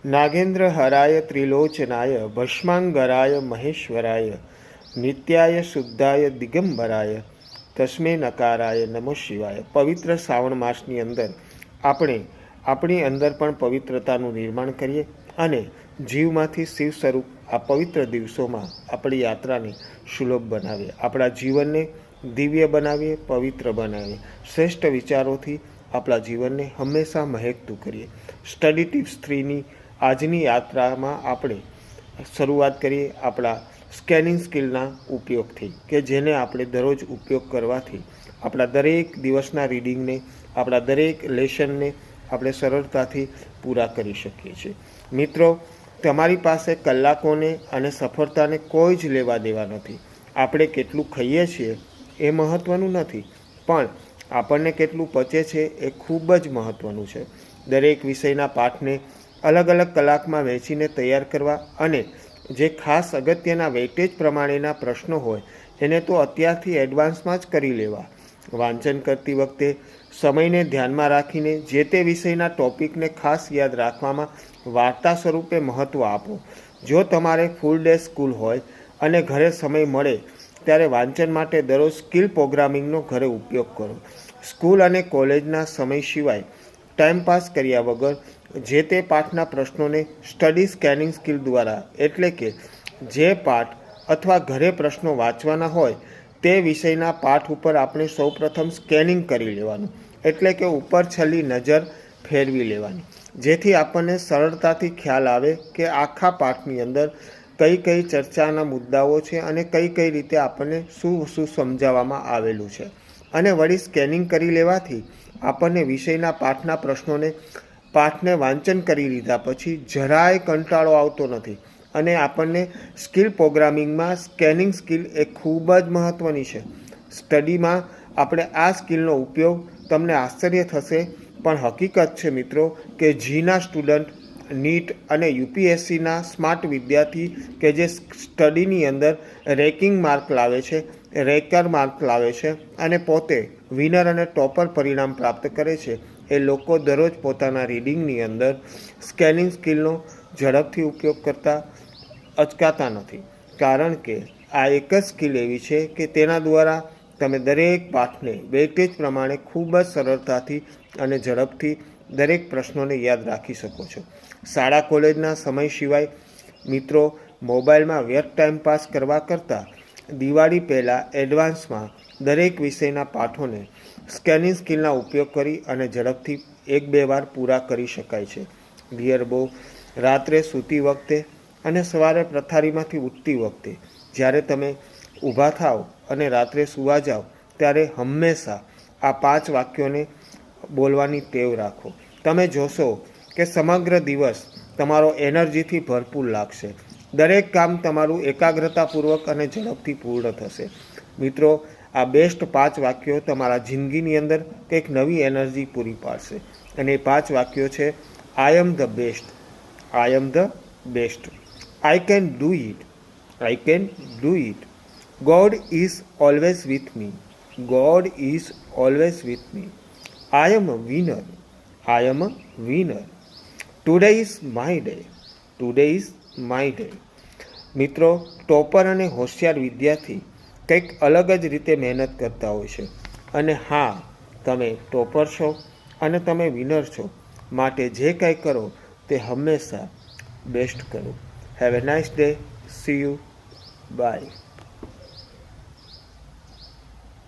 નાગેન્દ્ર હરાય ત્રિલોચનાય ભસ્માંગરાય મહેશ્વરાય નિત્યાય શુદ્ધાય દિગંબરાય તસ્મે નકારાય નમો શિવાય. પવિત્ર શ્રાવણ માસની અંદર આપણે આપણી અંદર પણ પવિત્રતાનું નિર્માણ કરીએ અને જીવમાંથી શિવ સ્વરૂપ આ પવિત્ર દિવસોમાં આપણી યાત્રાને સુલભ બનાવીએ, આપણા જીવનને દિવ્ય બનાવીએ, પવિત્ર બનાવીએ, શ્રેષ્ઠ વિચારોથી આપણા જીવનને હંમેશા મહેકતું કરીએ. સ્ટડી ટિપ્સ 3ની આજની યાત્રામાં આપણે શરૂઆત કરીએ આપણા સ્કેનિંગ સ્કિલના ઉપયોગથી, કે જેને આપણે દરરોજ ઉપયોગ કરવાથી આપણા દરેક દિવસના રીડિંગને, આપણા દરેક લેસનને આપણે સરળતાથી પૂરા કરી શકીએ છીએ. મિત્રો, તમારી પાસે કલાકોને અને સફળતાને કોઈ જ લેવા દેવા નથી. આપણે કેટલું ખાઈએ છીએ એ મહત્ત્વનું નથી, પણ આપણને કેટલું પચે છે એ ખૂબ જ મહત્ત્વનું છે. દરેક વિષયના પાઠને અલગ અલગ કલાકમાં વહેંચીને તૈયાર કરવા અને જે ખાસ અગત્યના વેઇટેજ પ્રમાણેના પ્રશ્નો હોય એને તો અત્યારથી એડવાન્સમાં જ કરી લેવા. વાંચન કરતી વખતે સમયને ધ્યાનમાં રાખીને જે તે વિષયના ટોપિકને ખાસ યાદ રાખવામાં વાર્તા સ્વરૂપે મહત્ત્વ આપો. જો તમારે ફૂલ ડે સ્કૂલ હોય અને ઘરે સમય મળે ત્યારે વાંચન માટે દરરોજ સ્કિલ પ્રોગ્રામિંગનો ઘરે ઉપયોગ કરો. સ્કૂલ અને કોલેજના સમય સિવાય ટાઈમપાસ કર્યા વગર જે તે પાઠના પ્રશ્નોને સ્ટડી સ્કેનિંગ સ્કિલ દ્વારા, એટલે કે જે પાઠ અથવા ઘરે પ્રશ્નો વાંચવાના હોય તે વિષયના પાઠ ઉપર આપણે સૌપ્રથમ સ્કેનિંગ કરી લેવાનું, એટલે કે ઉપર છેલ્લી નજર ફેરવી લેવાની, જેથી આપણને સરળતાથી ખ્યાલ આવે કે આખા પાઠની અંદર કઈ કઈ ચર્ચાના મુદ્દાઓ છે અને કઈ કઈ રીતે આપણને શું શું સમજાવવામાં આવેલું છે. અને વળી સ્કેનિંગ કરી લેવાથી આપણને વિષયના પાઠના પાઠને વાંચન કરી લીધા પછી જરાય કંટાળો આવતો નથી અને આપણને સ્કિલ પ્રોગ્રામિંગમાં સ્કેનિંગ સ્કિલ એ ખૂબ જ મહત્ત્વની છે. સ્ટડીમાં આપણે આ સ્કિલનો ઉપયોગ, તમને આશ્ચર્ય થશે પણ હકીકત છે મિત્રો કે જીના સ્ટુડન્ટ, નીટ અને યુપીએસસીના સ્માર્ટ વિદ્યાર્થી કે જે સ્ટડીની અંદર રેકિંગ માર્ક લાવે છે, રેકર માર્ક લાવે છે અને પોતે વિનર અને ટોપર પરિણામ પ્રાપ્ત કરે છે, એ લોકો દરરોજ પોતાના રીડિંગની અંદર સ્કેનિંગ સ્કિલનો ઝડપથી ઉપયોગ કરતા અચકાતા નથી. કારણ કે આ એક જ સ્કિલ એવી છે કે તેના દ્વારા તમે દરેક પાઠને વેઇટેજ પ્રમાણે ખૂબ જ સરળતાથી અને ઝડપથી દરેક પ્રશ્નોને યાદ રાખી શકો છો. શાળા કોલેજના સમય સિવાય મિત્રો મોબાઈલમાં વ્યર્થ ટાઈમ પાસ કરવા કરતાં દિવાળી પહેલાં એડવાન્સમાં દરેક વિષયના પાઠોને સ્કેનિંગ સ્કિલના ઉપયોગ કરી અને ઝડપથી 1-2 વાર પૂરા કરી શકાય છે. ડિયર બહુ, રાત્રે સૂતી વખતે અને સવારે પથારીમાંથી ઉઠતી વખતે જ્યારે તમે ઊભા થાવ અને રાત્રે સૂવા જાઓ ત્યારે હંમેશા આ 5 વાક્યોને બોલવાની ટેવ રાખો. તમે જોશો કે સમગ્ર દિવસ તમારો એનર્જીથી ભરપૂર લાગશે. દરેક કામ તમારું એકાગ્રતાપૂર્વક અને ઝડપથી પૂર્ણ થશે. મિત્રો, આ બેસ્ટ 5 વાક્યો તમારા જિંદગીની અંદર કંઈક નવી એનર્જી પૂરી પાડશે. અને એ 5 વાક્યો છે: I am the best, I am the best, I can do it, I can do it, God is always with me, God is always with me, I am a winner, I am a winner, today is my day, today is my day. મિત્રો, topper અને હોશિયાર વિદ્યાર્થી કંઈક અલગ જ રીતે મહેનત કરતા હોય છે. અને હા, તમે ટોપર છો અને તમે વિનર છો, માટે જે કંઈ કરો તે હંમેશા બેસ્ટ કરો. Have a nice day. See you. By.